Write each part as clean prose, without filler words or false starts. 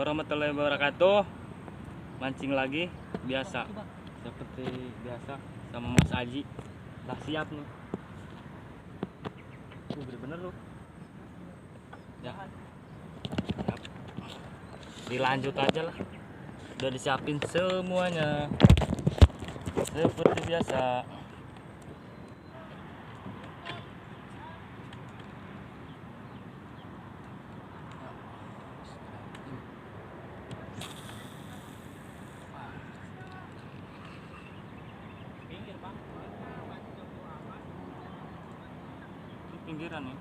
warahmatullahi wabarakatuh. Mancing lagi biasa, seperti biasa sama Mas Aji. Udah siap nih. Bener-bener loh. Ya. Siap. Dilanjut aja lah. Udah disiapin semuanya. Seperti biasa. Pinggiran nih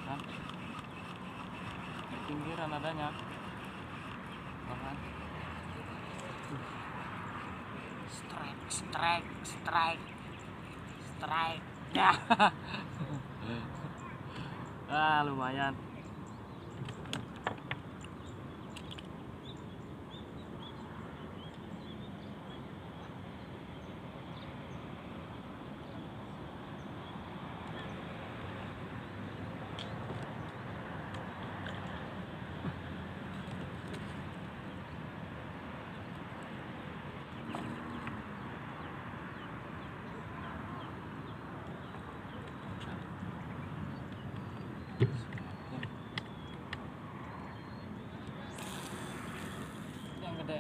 kan, di pinggiran adanya bahan strike ya. Lumayan. Yang gede.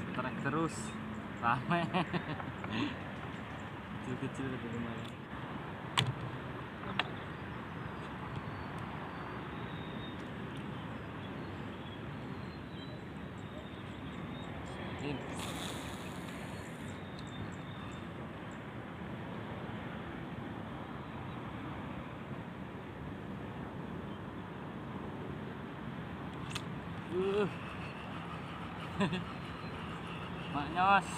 Strike terus rame. Kecil-kecil lebih lumayan. Maknyos.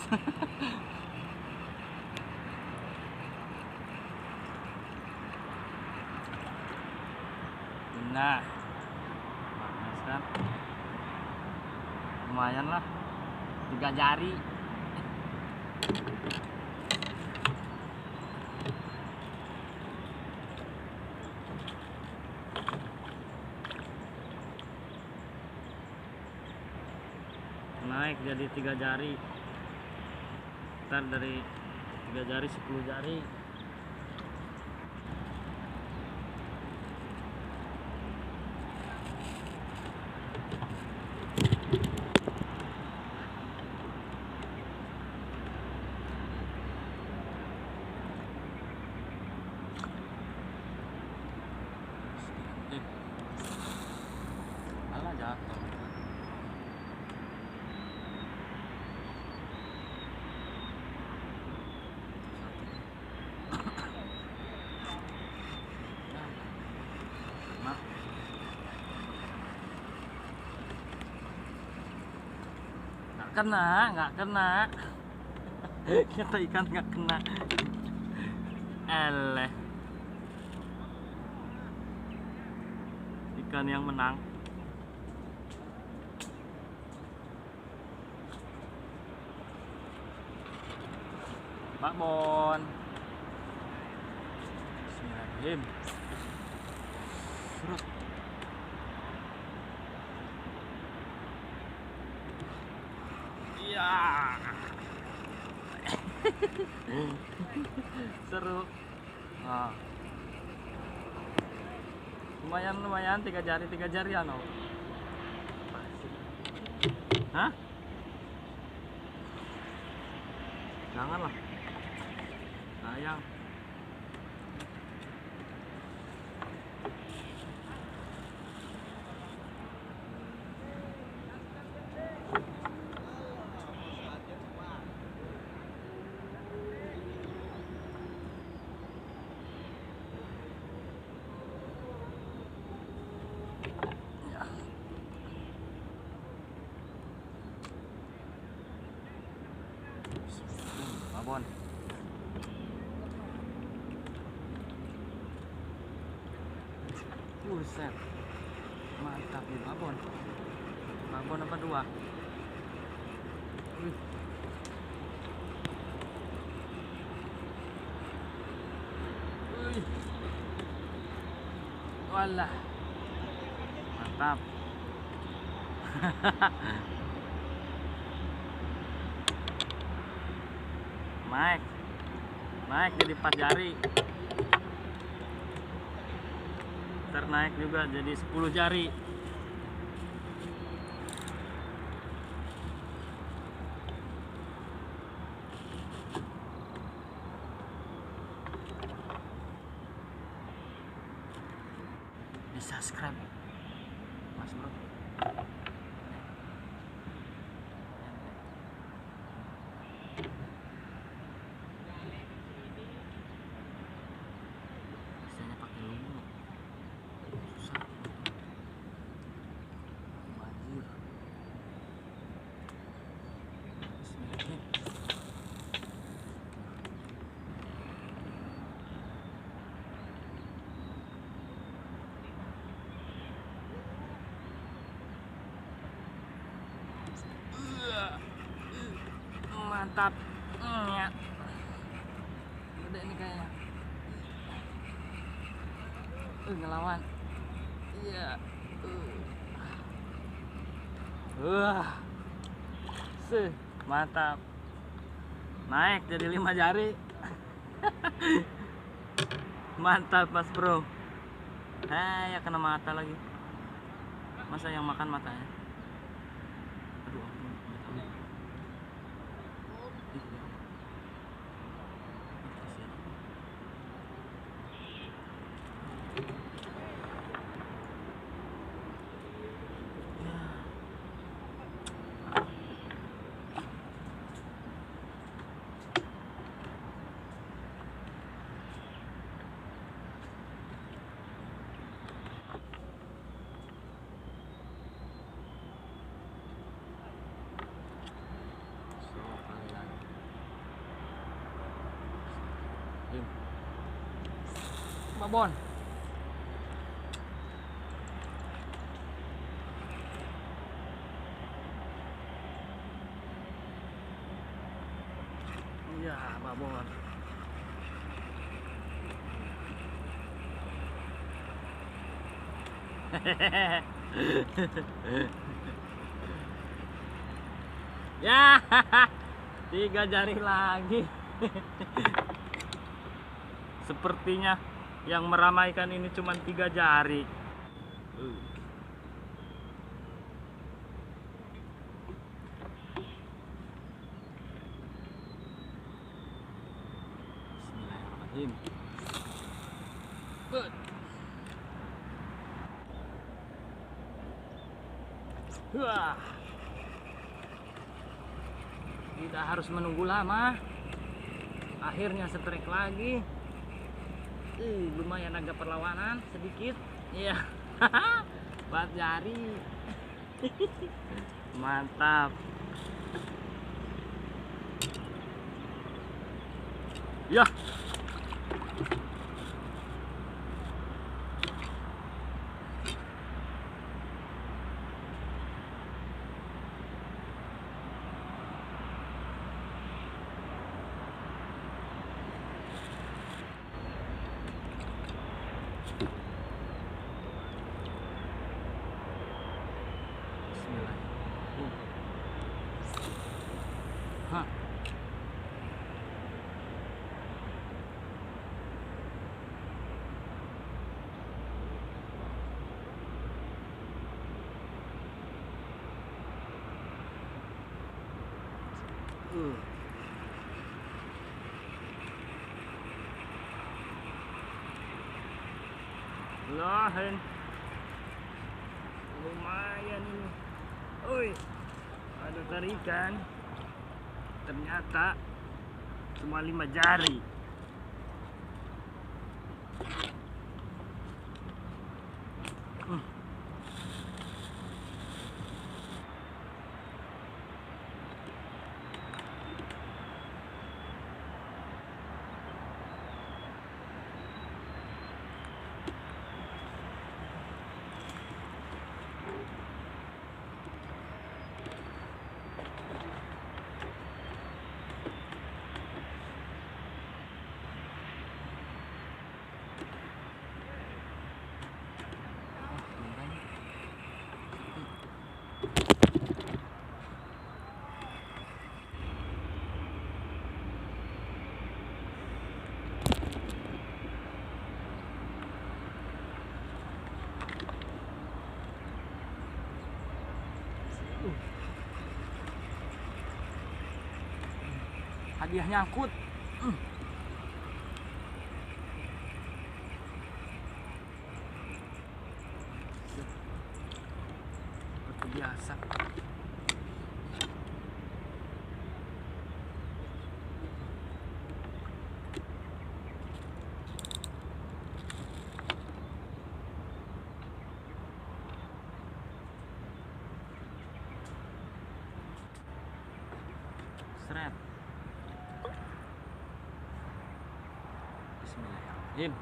Nah, maknyos kan lumayan lah, 3 jari. Naik jadi 3 jari, ntar dari 3 jari 10 jari. Alah, jatuh. Nggak kena. Kita ikan nggak kena. Eleh, ikan yang menang. Pak Bon. Bismillahirrahmanirrahim. Surut. Iya. Seru. Nah. Lumayan 3 jari ano. Hah? Janganlah. Sayang. Babon. Buset. Mantap nih babon. Babon apa dua? Wih. Wih. Walah. Mantap. Naik jadi 4 jari. Ternaik juga jadi 10 jari. Di subscribe Mas Bro. Biasanya pakai lumut. Susah. Banjir. Bismillah. Mantap. Ya. Gede ini kayaknya. Ngelawan. Iya. Mantap. Naik jadi 5 jari. Mantap Mas Bro. Ya kena mata lagi. Masa yang makan matanya? Aduh, babon. Iya, babon. Ya, 3 jari lagi. Sepertinya yang meramaikan ini cuma 3 jari. Bismillahirrahmanirrahim. Wah. Tidak harus menunggu lama. Akhirnya strike lagi. Lumayan agak perlawanan sedikit. Iya. 4 jari. Mantap. Ya. Hah. Lahan. Lumayan ini. Oi. Ada tarikan. Ternyata cuma 5 jari. Hadiah nyangkut. Seperti biasa. Seret. Bismillahirrahmanirrahim.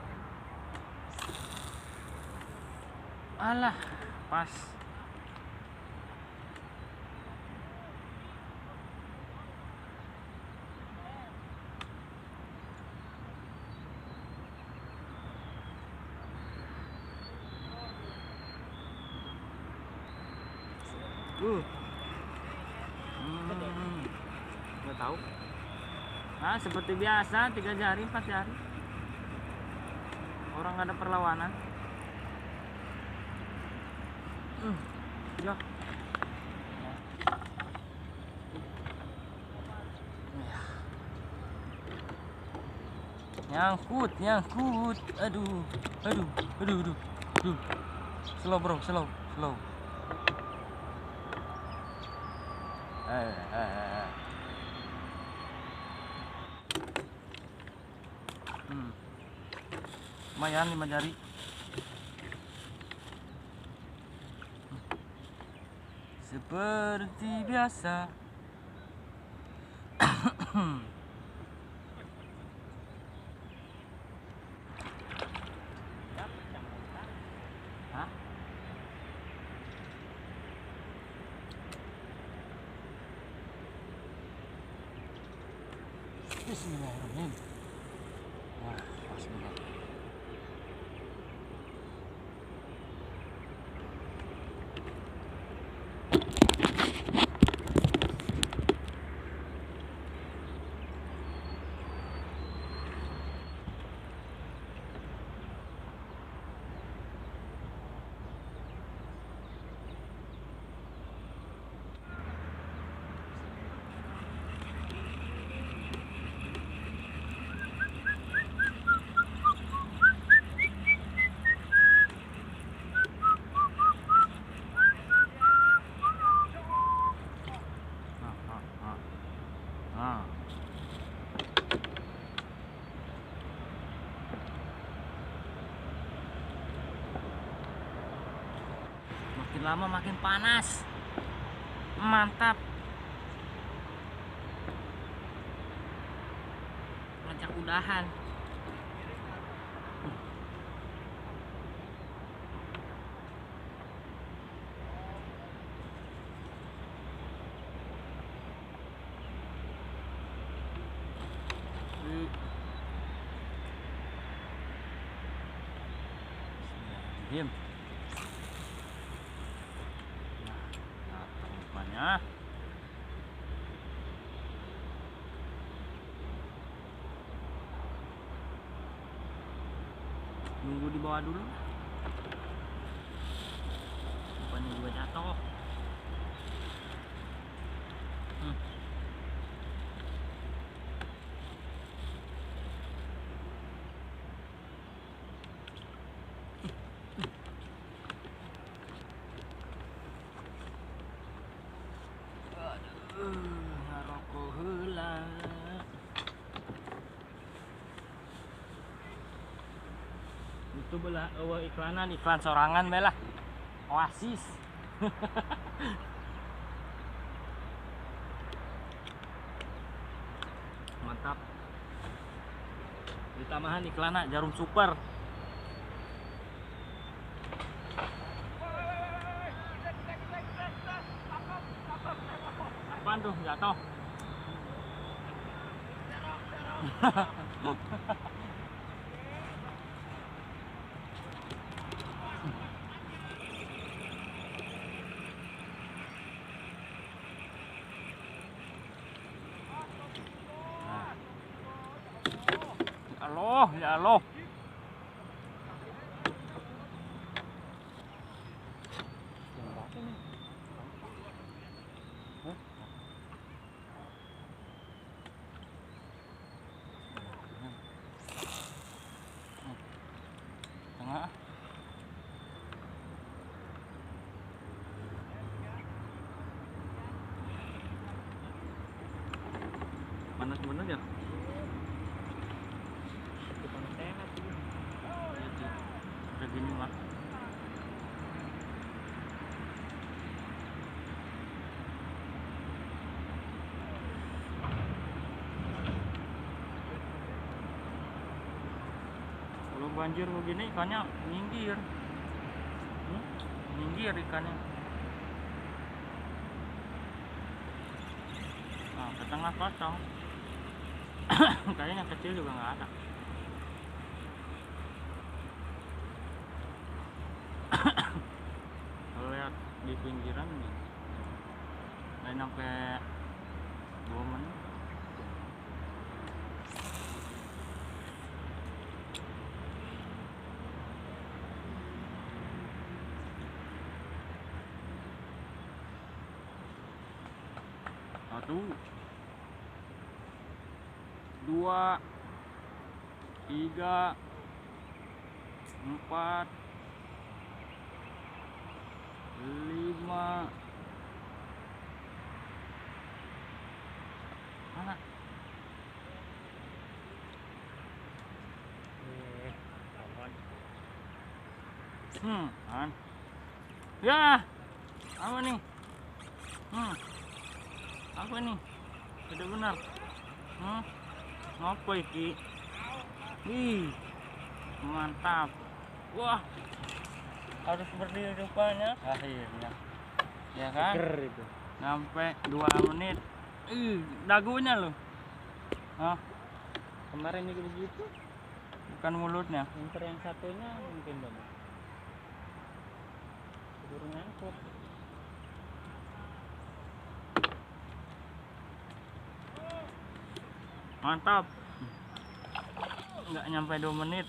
Alah, pas. Nggak tahu. Nah, seperti biasa 3 jari 4 jari. Orang nggak ada perlawanan. Ya. Nyangkut. Aduh. Slow bro, slow. Lumayan 5 jari. Seperti biasa. Hah? Bismillahirrahmanirrahim. Wah, pas banget. Makin lama makin panas. Mantap. Lancak udahan. Bismillahirrahmanirrahim. Nah, nunggu di bawah dulu. Bukannya juga jatuh. Ngarokok heula. Itu belah iklan sorangan belah. Oasis. Mantap. Ditambahan iklan jarum super. Apaan tuh jatuh? Ya Allah. panas bener ya. Panas sehat ini. Kayak gini mah. Kalau banjir begini ikannya nyinggir. Nyinggir ikannya. Nah, ke tengah kosong. Kayaknya kecil juga nggak ada. Kalau lihat di pinggiran nih, lain sampai 2 menit. Satu, 2, 3, 4, 5. Mana? Kan. Ya. Apa nih? Apa nih? Sudah benar. Ngapa iki? Ih. Mantap. Wah. Harus berdiri rupanya akhirnya. Ya kan? Seger itu. Sampai 2 menit. Dagunya loh. Kemarin juga begitu. Bukan mulutnya. Yang satunya mungkin banget. Keburu ngangkut. Mantap. Nggak nyampe 2 menit.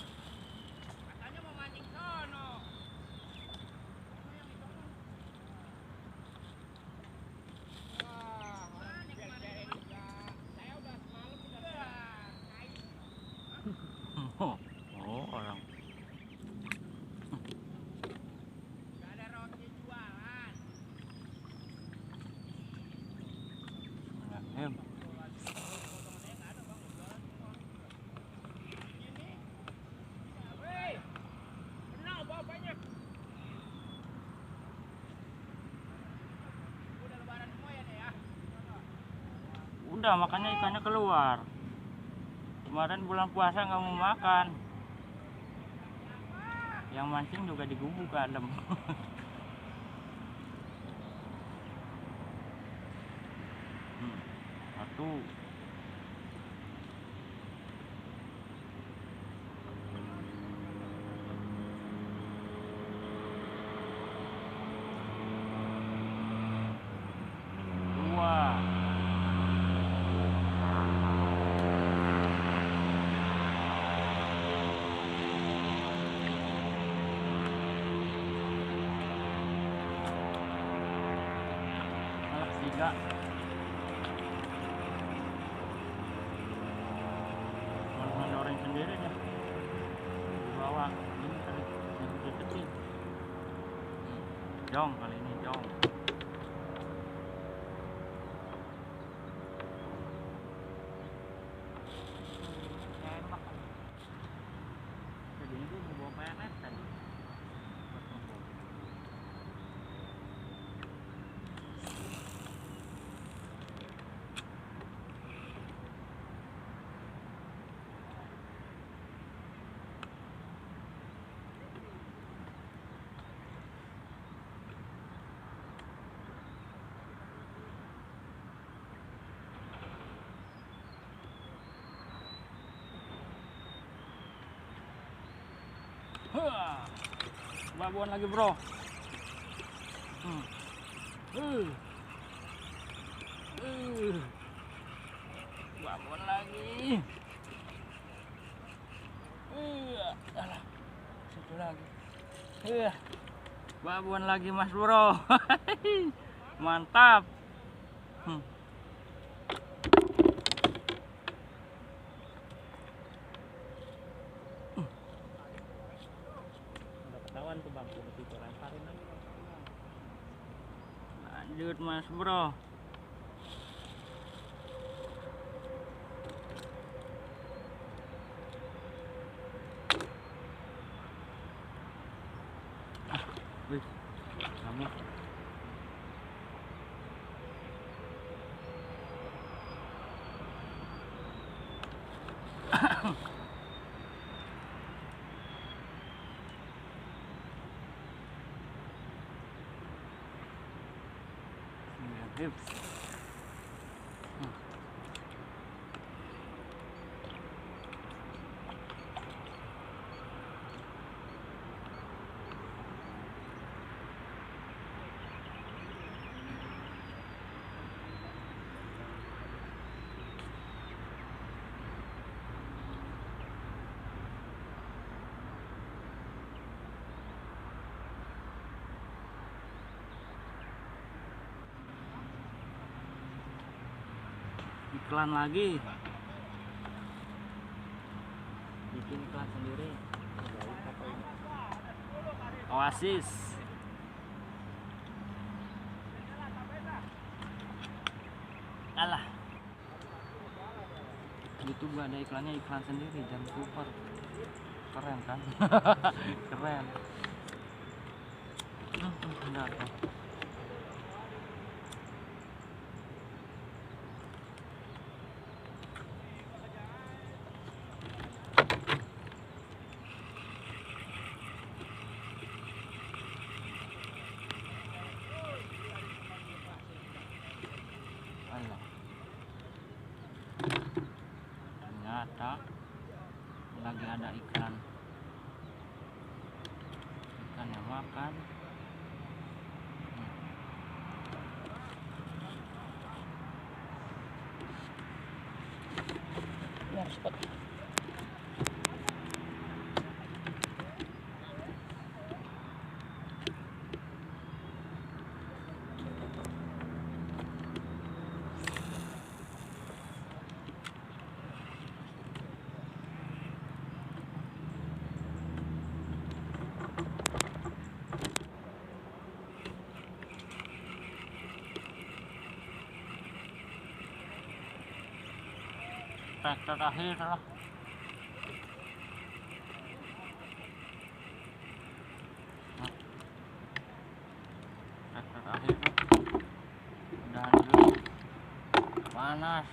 Oh, orang. Udah, makanya ikannya keluar. Kemarin bulan puasa nggak mau makan. Yang mancing juga digubuk adem. Satu. Tiga. Mendoring sendiri nih di bawah ini kali yang kecil. Jong kali ini jong. Enak. Jadi ini mau bawa PNS tadi. Babon lagi bro. Babon lagi. Alah, situ lagi. Babon lagi mas bro. Mantap. Tuh bang, begitu lemparin lagi. Lanjut mas bro. nih. Tips. Iklan lagi, bikin iklan sendiri. Oasis. Alah, YouTube gak ada iklannya, iklan sendiri. Jam super keren kan? Keren. Enggak tuh. Alah. Ternyata lagi ada ikan yang makan. Ya, cepat. Terakhir lah. Terakhir udahan dulu, panas.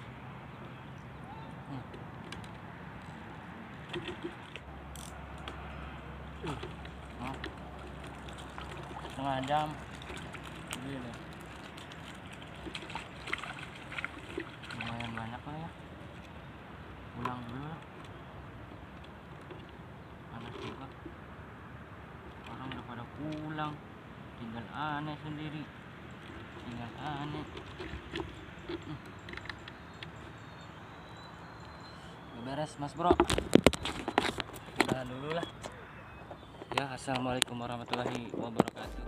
Setengah jam gini. Lumayan banyak lah ya. Pulang dulu lah, panas juga. Orang udah pada pulang, tinggal aneh sendiri, tinggal aneh. Beres mas bro, udah dulu lah ya. Assalamualaikum warahmatullahi wabarakatuh.